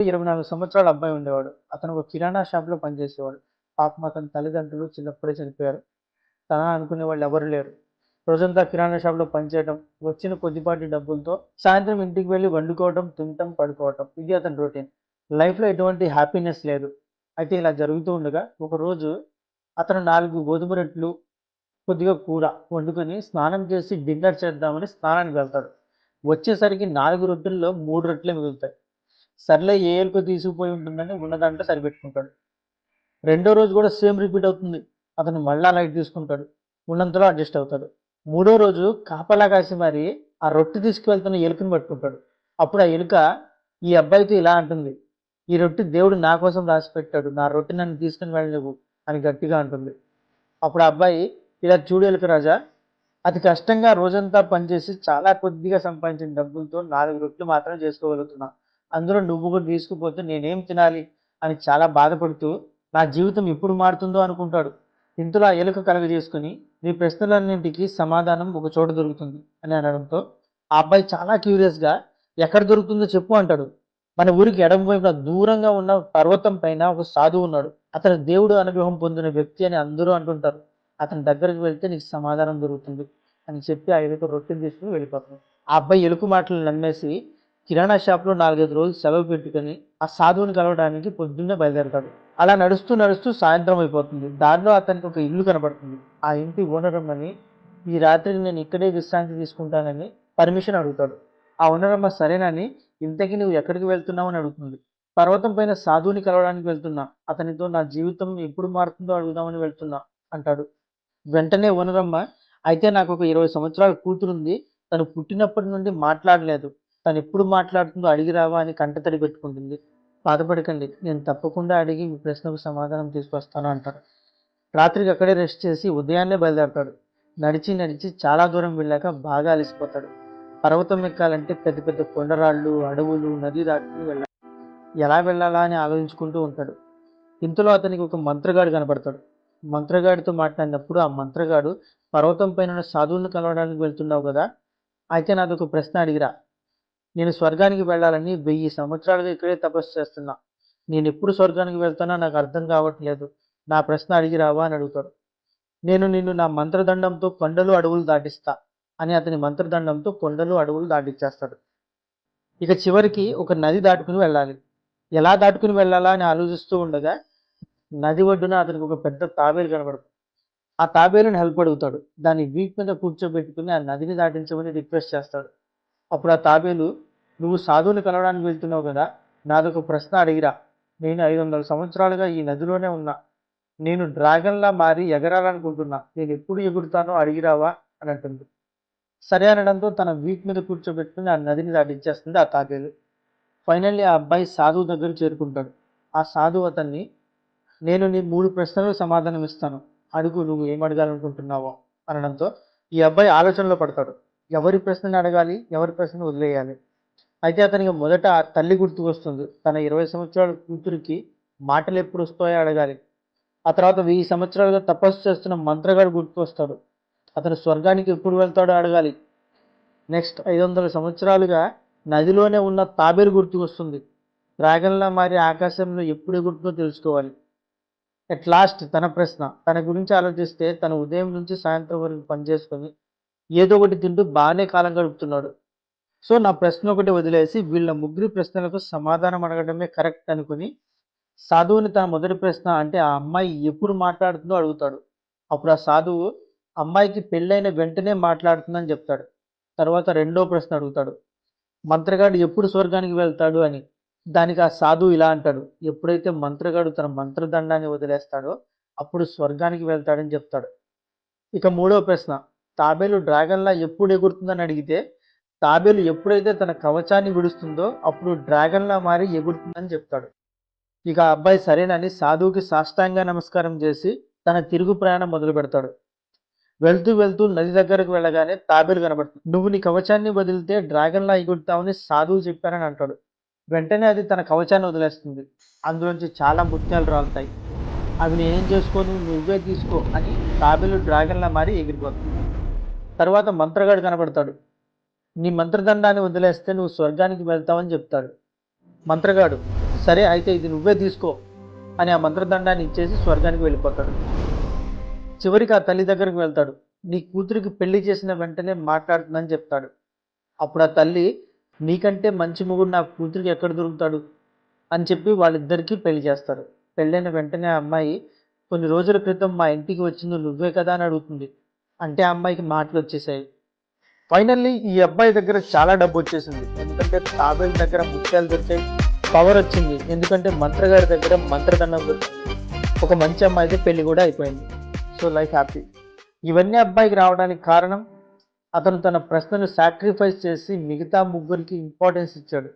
24 సంవత్సరాల అబ్బాయి ఉండేవాడు. అతను ఒక కిరాణా షాప్‌లో పనిచేసేవాడు. పాపం అతని తల్లిదండ్రులు చిన్నప్పుడే చనిపోయారు. తన అనుకునేవాళ్ళు ఎవరు లేరు. రోజంతా కిరాణా షాప్‌లో పనిచేయడం, వచ్చిన కొద్దిపాటి డబ్బులతో సాయంత్రం ఇంటికి వెళ్లి వండుకోవడం, తినటం, పడుకోవటం. ఇది అతని రొటీన్. లైఫ్‌లో ఎటువంటి హ్యాపీనెస్ లేదు. అయితే ఇలా జరుగుతూ ఉండగా ఒకరోజు అతను 4 గోధుమ రొట్టెలు, కొద్దిగా కూర వండుకొని స్నానం చేసి డిన్నర్ చేద్దామని స్నానానికి వెళ్తాడు. వచ్చేసరికి 4 రొట్టెల్లో 3 రొట్టెలే మిగులుతాయి. సర్లే ఏ ఎలుకో తీసుకుపోయి ఉంటుందని ఉన్న దాంట్లో సరిపెట్టుకుంటాడు. రెండో రోజు కూడా సేమ్ రిపీట్ అవుతుంది. అతను మళ్ళా లైట్ తీసుకుంటాడు. ఉన్నంతలో అడ్జస్ట్ అవుతాడు. మూడో రోజు కాపలా కాసి మరి ఆ రొట్టె తీసుకువెళ్తున్న ఎలుకని పట్టుకుంటాడు. అప్పుడు ఆ ఎలుక ఈ అబ్బాయితో ఇలా అంటుంది. "ఈ రొట్టె దేవుడు నా కోసం రాసిపెట్టాడు. నా రొట్టె నన్ను తీసుకుని వెళ్ళలేవు" అని గట్టిగా అంటుంది. అప్పుడు ఆ అబ్బాయి, "ఇలా చూడు ఎలుక రాజా, అతి కష్టంగా రోజంతా పనిచేసి చాలా కొద్దిగా సంపాదించిన డబ్బులతో 4 రొట్టెలు మాత్రమే చేసుకోగలుగుతున్నా. అందులో నువ్వు కూడా తీసుకుపోతే నేనేం తినాలి" అని చాలా బాధపడుతూ నా జీవితం ఎప్పుడు మారుతుందో అనుకుంటాడు. ఇంతలో ఆ ఎలుక కలుగజేసుకొని, "నీ ప్రశ్నలన్నింటికి సమాధానం ఒక చోట దొరుకుతుంది" అని అనడంతో ఆ అబ్బాయి చాలా క్యూరియస్‌గా, "ఎక్కడ దొరుకుతుందో చెప్పు" అంటాడు. మన ఊరికి ఎడమ వైపున దూరంగా ఉన్న పర్వతం పైన ఒక సాధువు ఉన్నాడు. అతను దేవుడు అనుగ్రహం పొందిన వ్యక్తి అని అందరూ అంటుంటారు. అతని దగ్గరికి వెళ్తే నీకు సమాధానం దొరుకుతుంది అని చెప్పి ఆ ఎలుక రొట్టెని తీసుకొని వెళ్ళిపోతుంది. ఆ అబ్బాయి ఎలుక మాటలు నమ్మేసి కిరాణా షాప్‌లో 4, 5 రోజులు సెలవు పెట్టుకొని ఆ సాధువుని కలవడానికి పొద్దున్నే బయలుదేరతాడు. అలా నడుస్తూ నడుస్తూ సాయంత్రం అయిపోతుంది. దారిలో అతనికి ఒక ఇల్లు కనపడుతుంది. ఆ ఇంటి ఓనర్ అమ్మని ఈ రాత్రి నేను ఇక్కడే విశ్రాంతి తీసుకుంటానని పర్మిషన్ అడుగుతాడు. ఆ ఓనరమ్మ సరేనని, ఇంతకీ నువ్వు ఎక్కడికి వెళ్తున్నావు అని అడుగుతుంది. పర్వతం పైన సాధువుని కలవడానికి వెళ్తున్నా. అతనితో నా జీవితం ఎప్పుడు మారుతుందో అడుగుదామని వెళ్తున్నా అంటాడు. వెంటనే ఓనరమ్మ, అయితే నాకు ఒక 20 సంవత్సరాల కూతురుంది. తను పుట్టినప్పటి నుండి మాట్లాడలేదు. తను ఎప్పుడు మాట్లాడుతుందో అడిగి రావా అని కంటతడి పెట్టుకుంటుంది. బాధపడకండి, నేను తప్పకుండా అడిగి మీ ప్రశ్నకు సమాధానం తీసుకొస్తాను అంటాడు. రాత్రికి అక్కడే రెస్ట్ చేసి ఉదయాన్నే బయలుదేరతాడు. నడిచి నడిచి చాలా దూరం వెళ్ళాక బాగా అలసిపోతాడు. పర్వతం ఎక్కాలంటే పెద్ద పెద్ద కొండరాళ్ళు, అడవులు, నది దాటుకుని వెళ్ళాలి. ఎలా వెళ్ళాలా అని ఆలోచించుకుంటూ ఉంటాడు. ఇంతలో అతనికి ఒక మంత్రగాడు కనపడతాడు. మంత్రగాడితో మాట్లాడినప్పుడు ఆ మంత్రగాడు, "పర్వతం పైన ఉన్న సాధువులను కలవడానికి వెళ్తున్నావు కదా, అయితే నాదొక ప్రశ్న అడిగిరా. నేను స్వర్గానికి వెళ్ళాలని 1000 సంవత్సరాలుగా ఇక్కడే తపస్సు చేస్తున్నా. నేనెప్పుడు స్వర్గానికి వెళ్తానో నాకు అర్థం కావట్లేదు. నా ప్రశ్న అడిగి రావా" అని అడుగుతాడు. "నేను నిన్ను నా మంత్రదండంతో కొండలు, అడవులు దాటిస్తా" అని అతని మంత్రదండంతో కొండలు, అడవులు దాటిచ్చేస్తాడు. ఇక చివరికి ఒక నది దాటుకుని వెళ్ళాలి. ఎలా దాటుకుని వెళ్ళాలా అని ఆలోచిస్తూ ఉండగా నది ఒడ్డున అతనికి ఒక పెద్ద తాబేలు కనబడుతుంది. ఆ తాబేలుని హెల్ప్ అడుగుతాడు. దాన్ని వీపు మీద కూర్చోబెట్టుకుని ఆ నదిని దాటించమని రిక్వెస్ట్ చేస్తాడు. అప్పుడు ఆ తాబేలు, "నువ్వు సాధువుని కలవడానికి వెళ్తున్నావు కదా, నాదొక ప్రశ్న అడిగిరా. నేను 500 సంవత్సరాలుగా ఈ నదిలోనే ఉన్నా. నేను డ్రాగన్‌లా మారి ఎగరాలనుకుంటున్నా. నేనెప్పుడు ఎగురుతానో అడిగిరావా" అని అంటుంది. సరే అనడంతో తన వీపు మీద కూర్చోబెట్టుకొని ఆ నదిని దాటించేస్తుంది ఆ తాబేలు. ఫైనల్లీ ఆ అబ్బాయి సాధువు దగ్గరికి చేరుకుంటాడు. ఆ సాధువు అతన్ని, "నేను నీ 3 ప్రశ్నలకు సమాధానం ఇస్తాను. అడుగు నువ్వు ఏం అడగాలనుకుంటున్నావో" అనడంతో ఈ అబ్బాయి ఆలోచనలో పడతాడు. ఎవరి ప్రశ్నని అడగాలి? ఎవరి ప్రశ్నను వదిలేయాలి? అయితే అతనికి మొదట ఆ తల్లి గుర్తుకొస్తుంది. తన 20 సంవత్సరాల కూతురికి మాటలెప్పుడొస్తాయో అడగాలి. ఆ తర్వాత 1000 సంవత్సరాలుగా తపస్సు చేస్తున్న మంత్రగాడు గుర్తుకొస్తాడు. అతను స్వర్గానికి ఎప్పుడు వెళ్తాడో అడగాలి. నెక్స్ట్ 500 సంవత్సరాలుగా నదిలోనే ఉన్న తాబేలు గుర్తుకొస్తుంది. డ్రాగన్‌లా మారి ఆకాశంలో ఎప్పుడు ఎగురుతుందో తెలుసుకోవాలి. ఎట్ లాస్ట్ తన ప్రశ్న. తన గురించి ఆలోచిస్తే తను ఉదయం నుంచి సాయంత్రం వరకు పని చేసుకొని, ఏదో ఒకటి తింటూ బానే కాలం గడుపుతున్నాడు. సో, నా ప్రశ్న ఒకటి వదిలేసి వీళ్ళ ముగ్గురి ప్రశ్నలకు సమాధానం అడగడమే కరెక్ట్ అనుకుని, సాధువుని తన మొదటి ప్రశ్న అంటే ఆ అమ్మాయి ఎప్పుడు మాట్లాడుతుందో అడుగుతాడు. అప్పుడు ఆ సాధువు అమ్మాయికి పెళ్ళైన వెంటనే మాట్లాడుతుందని చెప్తాడు. తర్వాత రెండో ప్రశ్న అడుగుతాడు. మంత్రగాడు ఎప్పుడు స్వర్గానికి వెళ్తాడు అని. దానికి ఆ సాధువు ఇలా అంటాడు. ఎప్పుడైతే మంత్రగాడు తన మంత్రదండాన్ని వదిలేస్తాడో అప్పుడు స్వర్గానికి వెళ్తాడని చెప్తాడు. ఇక మూడో ప్రశ్న. తాబేలు డ్రాగన్‌లా ఎప్పుడు ఎగురుతుందని అడిగితే, తాబేలు ఎప్పుడైతే తన కవచాన్ని విడుస్తుందో అప్పుడు డ్రాగన్‌లా మారి ఎగురుతుందని చెప్తాడు. ఇక ఆ అబ్బాయి సరేనని సాధువుకి సాష్టాంగ నమస్కారం చేసి తన తిరుగు ప్రయాణం మొదలుపెడతాడు. వెళ్తూ వెళ్తూ నది దగ్గరకు వెళ్ళగానే తాబేలు కనబడుతుంది. "నువ్వు నీ కవచాన్ని వదిలితే డ్రాగన్‌లా ఎగురుతావని సాధువు చెప్పారని" అంటాడు. వెంటనే అది తన కవచాన్ని వదిలేస్తుంది. అందులోంచి చాలా ముత్యాలు రాలుతాయి. "అవి నేనేం చేసుకోను, నువ్వే తీసుకో" అని తాబేలు డ్రాగన్‌లా మారి ఎగిరిపోతుంది. తర్వాత మంత్రగాడు కనబడతాడు. "నీ మంత్రదండాన్ని వదిలేస్తే నువ్వు స్వర్గానికి వెళ్తావని" చెప్తాడు. మంత్రగాడు, సరే అయితే ఇది నువ్వే తీసుకో అని ఆ మంత్రదండాన్ని ఇచ్చేసి స్వర్గానికి వెళ్ళిపోతాడు. చివరికి ఆ తల్లి దగ్గరికి వెళ్తాడు. నీ కూతురికి పెళ్లి చేసిన వెంటనే మాట్లాడుతుందని చెప్తాడు. అప్పుడు ఆ తల్లి, నీకంటే మంచి మొగుడు నా కూతురికి ఎక్కడ దొరుకుతాడు అని చెప్పి వాళ్ళిద్దరికీ పెళ్లి చేస్తారు. పెళ్ళైన వెంటనే ఆ అమ్మాయి, కొన్ని రోజుల క్రితం మా ఇంటికి వచ్చింది నువ్వే కదా అని అడుగుతుంది. అంటే ఆ అమ్మాయికి మాటలు వచ్చేసాయి. ఫైనల్లీ ఈ అబ్బాయి దగ్గర చాలా డబ్బు వచ్చేసింది. ఎందుకంటే తాబేలు దగ్గర ముత్యాలు దొరికాయి. పవర్ వచ్చింది. ఎందుకంటే మంత్రగారి దగ్గర మంత్రదండం దొరికింది. ఒక మంచి అమ్మాయితో పెళ్లి కూడా అయిపోయింది. So life happy. ఇవన్నీ అబ్బాయికి రావడానికి కారణం, అతను తన ప్రశ్నను సాక్రిఫైస్ చేసి మిగతా ముగ్గురికి ఇంపార్టెన్స్ ఇచ్చాడు.